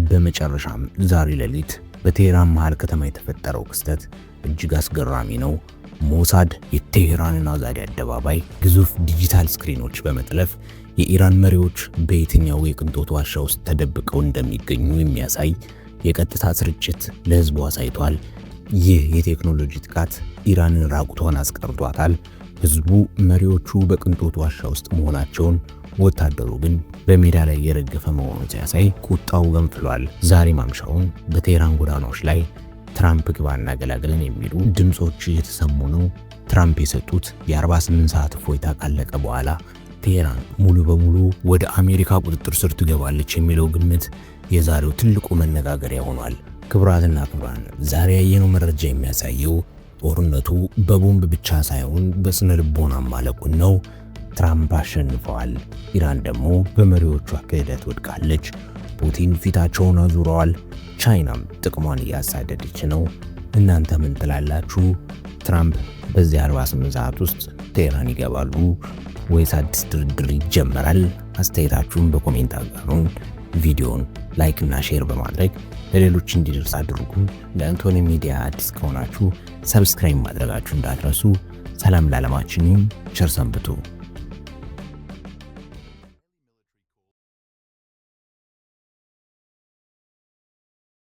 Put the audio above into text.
በመጨረሻም ዛሬ ሌሊት በቴህራን መሃል ከተማ የተፈጠረው ክስተት እጅግ አስገራሚ ነው። ሞሳድ የቴህራንን አዛዲ አደባባይ ግዙፍ ዲጂታል ስክሪኖች በመጥለፍ የኢራን መሪዎች በየትኛው የቅንጦት ዋሻ ውስጥ ተደብቀው እንደሚገኙ የሚያሳይ የቀጥታ ስርጭት ለህዝቡ አሳይቷል። ይህ የቴክኖሎጂ ጥቃት ኢራንን ራቁቷን አስቀርቷታል። ህዝቡ መሪዎቹ በቅንጦት ዋሻ ውስጥ መሆናቸውን፣ ወታደሩ ግን በሜዳ ላይ የረገፈ መሆኑን ሲያሳይ ቁጣው ገንፍሏል። ዛሬ ማምሻውን በቴህራን ጎዳናዎች ላይ ትራምፕ ግባና ገላገለን የሚሉ ድምጾች እየተሰሙ ነው። ትራምፕ የሰጡት የ48 ሰዓት እፎይታ ካለቀ በኋላ ቴህራን ሙሉ በሙሉ ወደ አሜሪካ ቁጥጥር ስር ትገባለች የሚለው ግምት የዛሬው ትልቁ መነጋገሪያ ሆኗል። ክቡራትና ክቡራን፣ ዛሬ ያየነው መረጃ የሚያሳየው ጦርነቱ በቦምብ ብቻ ሳይሆን በስነ ልቦና ማለቁን ነው። ትራምፕ አሸንፈዋል። ኢራን ደግሞ በመሪዎቿ ክህደት ወድቃለች። ፑቲን ፊታቸውን አዙረዋል። ቻይናም ጥቅሟን እያሳደደች ነው። እናንተ ምን ትላላችሁ? ትራምፕ በዚህ 48 ሰዓት ውስጥ ቴህራን ይገባሉ ወይስ አዲስ ድርድር ይጀመራል? አስተያየታችሁን በኮሜንት አጋሩን። ቪዲዮውን ላይክ እና ሼር በማድረግ ለሌሎች እንዲደርስ አድርጉ። ለአንቶኒ ሚዲያ አዲስ ከሆናችሁ ሰብስክራይብ ማድረጋችሁ እንዳትረሱ። ሰላም ለዓለማችን ይሁን። ቸር ሰንብቱ።